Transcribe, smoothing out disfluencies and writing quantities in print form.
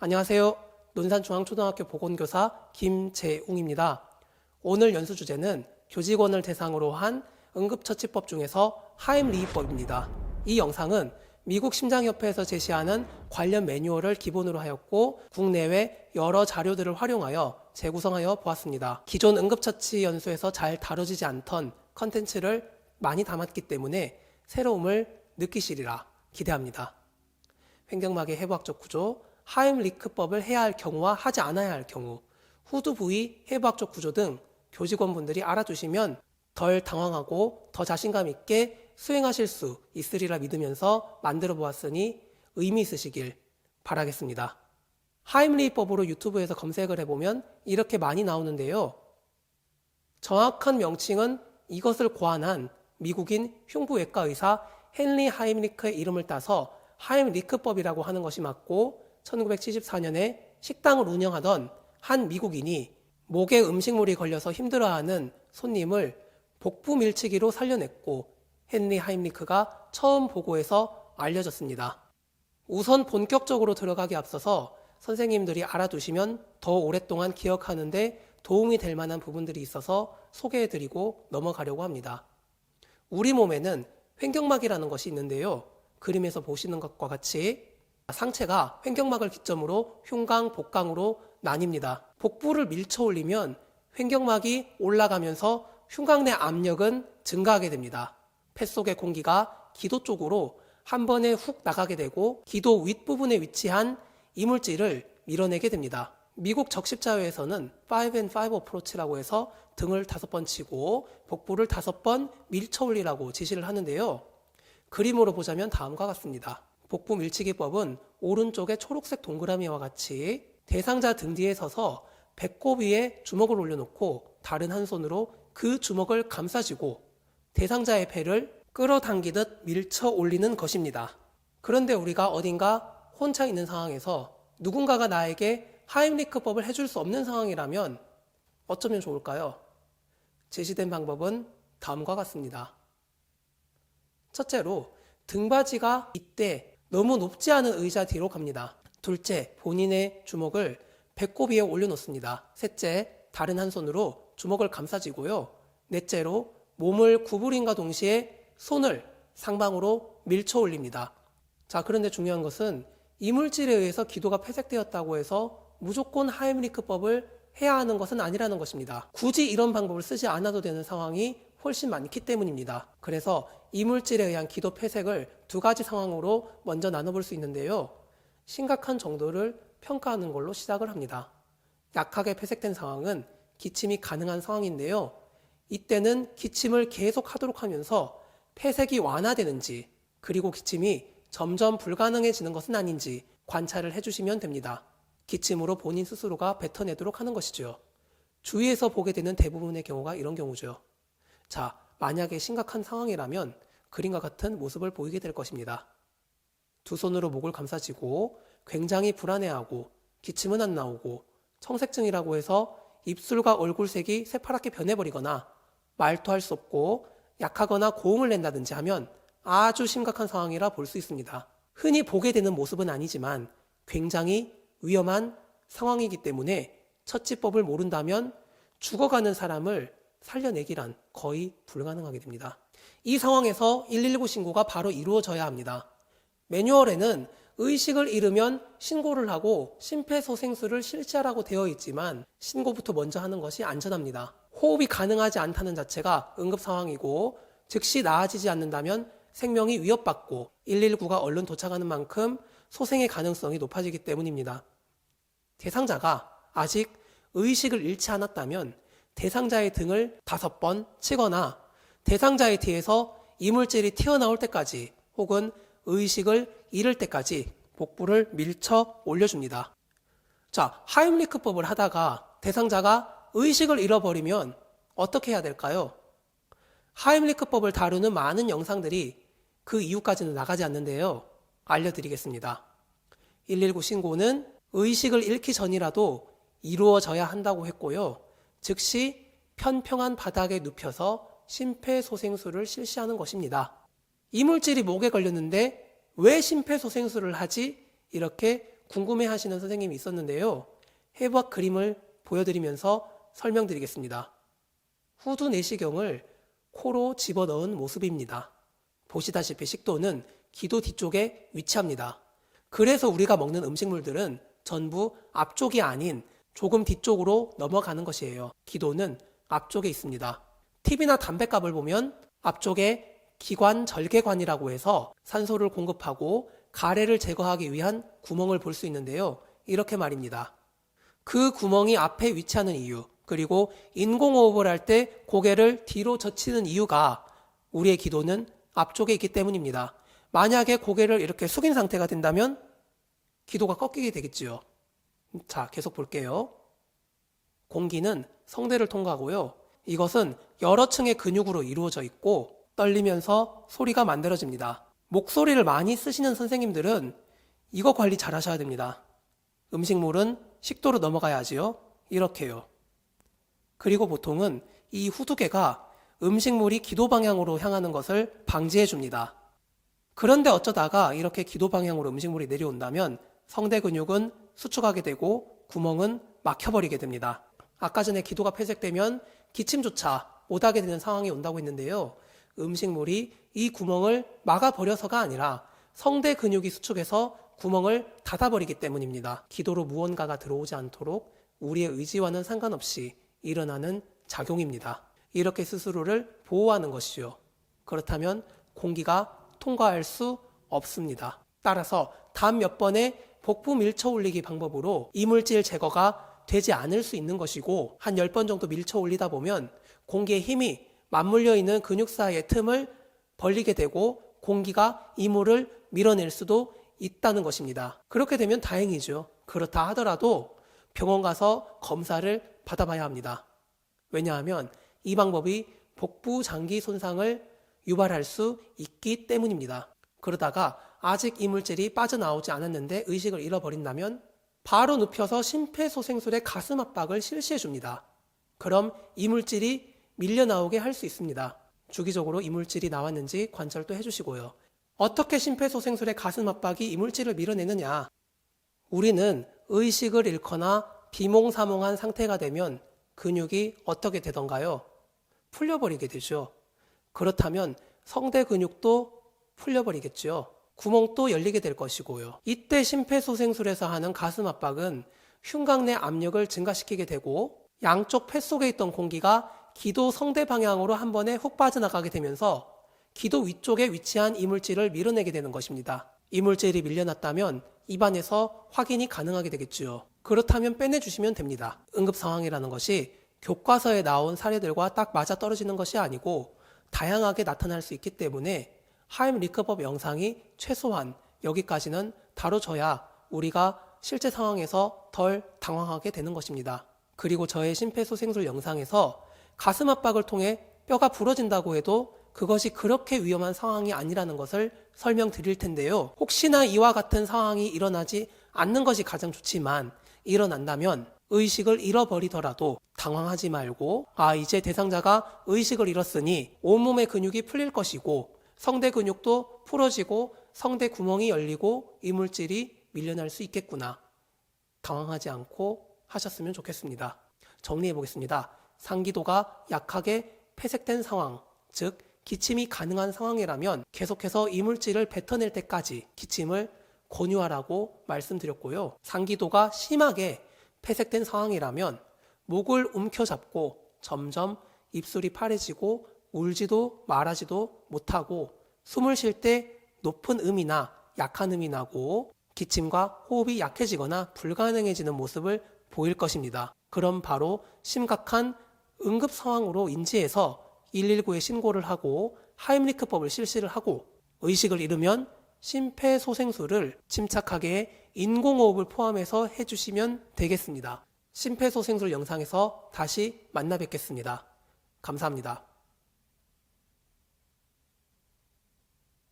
안녕하세요. 논산중앙초등학교 보건교사 김재웅입니다. 오늘 연수 주제는 교직원을 대상으로 한 응급처치법 중에서 하임리히법입니다. 이 영상은 미국 심장협회에서 제시하는 관련 매뉴얼을 기본으로 하였고 국내외 여러 자료들을 활용하여 재구성하여 보았습니다. 기존 응급처치 연수에서 잘 다뤄지지 않던 컨텐츠를 많이 담았기 때문에 새로움을 느끼시리라 기대합니다. 횡격막의 해부학적 구조, 하임리크법을 해야 할 경우와 하지 않아야 할 경우, 후두 부위 해부학적 구조 등 교직원분들이 알아두시면 덜 당황하고 더 자신감 있게 수행하실 수 있으리라 믿으면서 만들어 보았으니 의미 있으시길 바라겠습니다. 하임리히법으로 유튜브에서 검색을 해보면 이렇게 많이 나오는데요. 정확한 명칭은 이것을 고안한 미국인 흉부외과 의사 헨리 하임리크의 이름을 따서 하임리크법이라고 하는 것이 맞고 1974년에 식당을 운영하던 한 미국인이 목에 음식물이 걸려서 힘들어하는 손님을 복부 밀치기로 살려냈고 헨리 하임리크가 처음 보고해서 알려졌습니다. 우선 본격적으로 들어가기 앞서서 선생님들이 알아두시면 더 오랫동안 기억하는데 도움이 될 만한 부분들이 있어서 소개해드리고 넘어가려고 합니다. 우리 몸에는 횡격막이라는 것이 있는데요. 그림에서 보시는 것과 같이 상체가 횡격막을 기점으로 흉강, 복강으로 나뉩니다. 복부를 밀쳐 올리면 횡격막이 올라가면서 흉강 내 압력은 증가하게 됩니다. 폐 속의 공기가 기도 쪽으로 한 번에 훅 나가게 되고 기도 윗부분에 위치한 이물질을 밀어내게 됩니다. 미국 적십자회에서는 5&5 어프로치라고 해서 등을 5번 치고 복부를 5번 밀쳐 올리라고 지시를 하는데요. 그림으로 보자면 다음과 같습니다. 복부 밀치기법은 오른쪽에 초록색 동그라미와 같이 대상자 등 뒤에 서서 배꼽 위에 주먹을 올려놓고 다른 한 손으로 그 주먹을 감싸쥐고 대상자의 배를 끌어당기듯 밀쳐 올리는 것입니다. 그런데 우리가 어딘가 혼자 있는 상황에서 누군가가 나에게 하임리크법을 해줄 수 없는 상황이라면 어쩌면 좋을까요? 제시된 방법은 다음과 같습니다. 첫째로 등받이가 이때 너무 높지 않은 의자 뒤로 갑니다. 둘째, 본인의 주먹을 배꼽 위에 올려놓습니다. 셋째, 다른 한 손으로 주먹을 감싸쥐고요. 넷째로 몸을 구부림과 동시에 손을 상방으로 밀쳐 올립니다. 자, 그런데 중요한 것은 이물질에 의해서 기도가 폐색되었다고 해서 무조건 하임리크법을 해야 하는 것은 아니라는 것입니다. 굳이 이런 방법을 쓰지 않아도 되는 상황이 훨씬 많기 때문입니다. 그래서 이물질에 의한 기도 폐색을 두 가지 상황으로 먼저 나눠볼 수 있는데요. 심각한 정도를 평가하는 걸로 시작을 합니다. 약하게 폐색된 상황은 기침이 가능한 상황인데요. 이때는 기침을 계속 하도록 하면서 폐색이 완화되는지 그리고 기침이 점점 불가능해지는 것은 아닌지 관찰을 해주시면 됩니다. 기침으로 본인 스스로가 뱉어내도록 하는 것이죠. 주위에서 보게 되는 대부분의 경우가 이런 경우죠. 자, 만약에 심각한 상황이라면 그림과 같은 모습을 보이게 될 것입니다. 두 손으로 목을 감싸쥐고 굉장히 불안해하고 기침은 안 나오고 청색증이라고 해서 입술과 얼굴색이 새파랗게 변해버리거나 말도 할 수 없고 약하거나 고음을 낸다든지 하면 아주 심각한 상황이라 볼 수 있습니다. 흔히 보게 되는 모습은 아니지만 굉장히 위험한 상황이기 때문에 처치법을 모른다면 죽어가는 사람을 살려내기란 거의 불가능하게 됩니다. 이 상황에서 119 신고가 바로 이루어져야 합니다. 매뉴얼에는 의식을 잃으면 신고를 하고 심폐소생술을 실시하라고 되어 있지만 신고부터 먼저 하는 것이 안전합니다. 호흡이 가능하지 않다는 자체가 응급 상황이고 즉시 나아지지 않는다면 생명이 위협받고 119가 얼른 도착하는 만큼 소생의 가능성이 높아지기 때문입니다. 대상자가 아직 의식을 잃지 않았다면 대상자의 등을 5번 치거나 대상자의 뒤에서 이물질이 튀어나올 때까지 혹은 의식을 잃을 때까지 복부를 밀쳐 올려줍니다. 자, 하임리크법을 하다가 대상자가 의식을 잃어버리면 어떻게 해야 될까요? 하임리크법을 다루는 많은 영상들이 그 이후까지는 나가지 않는데요. 알려드리겠습니다. 119 신고는 의식을 잃기 전이라도 이루어져야 한다고 했고요. 즉시 편평한 바닥에 눕혀서 심폐소생술을 실시하는 것입니다. 이물질이 목에 걸렸는데 왜 심폐소생술을 하지? 이렇게 궁금해 하시는 선생님이 있었는데요. 해부학 그림을 보여드리면서 설명드리겠습니다. 후두 내시경을 코로 집어넣은 모습입니다. 보시다시피 식도는 기도 뒤쪽에 위치합니다. 그래서 우리가 먹는 음식물들은 전부 앞쪽이 아닌 조금 뒤쪽으로 넘어가는 것이에요. 기도는 앞쪽에 있습니다. TV나 담뱃갑을 보면 앞쪽에 기관 절개관이라고 해서 산소를 공급하고 가래를 제거하기 위한 구멍을 볼 수 있는데요. 이렇게 말입니다. 그 구멍이 앞에 위치하는 이유, 그리고 인공호흡을 할 때 고개를 뒤로 젖히는 이유가 우리의 기도는 앞쪽에 있기 때문입니다. 만약에 고개를 이렇게 숙인 상태가 된다면 기도가 꺾이게 되겠지요. 자, 계속 볼게요. 공기는 성대를 통과하고요. 이것은 여러 층의 근육으로 이루어져 있고 떨리면서 소리가 만들어집니다. 목소리를 많이 쓰시는 선생님들은 이거 관리 잘 하셔야 됩니다. 음식물은 식도로 넘어가야 하지요. 이렇게요. 그리고 보통은 이 후두개가 음식물이 기도 방향으로 향하는 것을 방지해 줍니다. 그런데 어쩌다가 이렇게 기도 방향으로 음식물이 내려온다면 성대 근육은 수축하게 되고 구멍은 막혀버리게 됩니다. 아까 전에 기도가 폐쇄되면 기침조차 못하게 되는 상황이 온다고 했는데요. 음식물이 이 구멍을 막아버려서가 아니라 성대 근육이 수축해서 구멍을 닫아버리기 때문입니다. 기도로 무언가가 들어오지 않도록 우리의 의지와는 상관없이 일어나는 작용입니다. 이렇게 스스로를 보호하는 것이죠. 그렇다면 공기가 통과할 수 없습니다. 따라서 단 몇 번의 복부 밀쳐 올리기 방법으로 이물질 제거가 되지 않을 수 있는 것이고 한 10번 정도 밀쳐 올리다 보면 공기의 힘이 맞물려 있는 근육 사이의 틈을 벌리게 되고 공기가 이물을 밀어낼 수도 있다는 것입니다. 그렇게 되면 다행이죠. 그렇다 하더라도 병원 가서 검사를 받아봐야 합니다. 왜냐하면 이 방법이 복부 장기 손상을 유발할 수 있기 때문입니다. 그러다가 아직 이물질이 빠져나오지 않았는데 의식을 잃어버린다면 바로 눕혀서 심폐소생술의 가슴 압박을 실시해 줍니다. 그럼 이물질이 밀려나오게 할 수 있습니다. 주기적으로 이물질이 나왔는지 관찰도 해주시고요. 어떻게 심폐소생술의 가슴 압박이 이물질을 밀어내느냐? 우리는 의식을 잃거나 비몽사몽한 상태가 되면 근육이 어떻게 되던가요? 풀려버리게 되죠. 그렇다면 성대 근육도 풀려버리겠죠. 구멍도 열리게 될 것이고요. 이때 심폐소생술에서 하는 가슴 압박은 흉곽 내 압력을 증가시키게 되고 양쪽 폐 속에 있던 공기가 기도 성대 방향으로 한 번에 훅 빠져나가게 되면서 기도 위쪽에 위치한 이물질을 밀어내게 되는 것입니다. 이물질이 밀려났다면 입안에서 확인이 가능하게 되겠지요. 그렇다면 빼내주시면 됩니다. 응급 상황이라는 것이 교과서에 나온 사례들과 딱 맞아떨어지는 것이 아니고 다양하게 나타날 수 있기 때문에 하임리크법 영상이 최소한 여기까지는 다뤄져야 우리가 실제 상황에서 덜 당황하게 되는 것입니다. 그리고 저의 심폐소생술 영상에서 가슴 압박을 통해 뼈가 부러진다고 해도 그것이 그렇게 위험한 상황이 아니라는 것을 설명드릴 텐데요. 혹시나 이와 같은 상황이 일어나지 않는 것이 가장 좋지만 일어난다면 의식을 잃어버리더라도 당황하지 말고 이제 대상자가 의식을 잃었으니 온몸의 근육이 풀릴 것이고 성대 근육도 풀어지고 성대 구멍이 열리고 이물질이 밀려날 수 있겠구나. 당황하지 않고 하셨으면 좋겠습니다. 정리해 보겠습니다. 상기도가 약하게 폐색된 상황, 즉 기침이 가능한 상황이라면 계속해서 이물질을 뱉어낼 때까지 기침을 권유하라고 말씀드렸고요. 상기도가 심하게 폐색된 상황이라면 목을 움켜잡고 점점 입술이 파래지고 울지도 말하지도 못하고 숨을 쉴 때 높은 음이나 약한 음이 나고 기침과 호흡이 약해지거나 불가능해지는 모습을 보일 것입니다. 그럼 바로 심각한 응급 상황으로 인지해서 119에 신고를 하고 하임리크법을 실시를 하고 의식을 잃으면 심폐소생술을 침착하게 인공호흡을 포함해서 해주시면 되겠습니다. 심폐소생술 영상에서 다시 만나 뵙겠습니다. 감사합니다.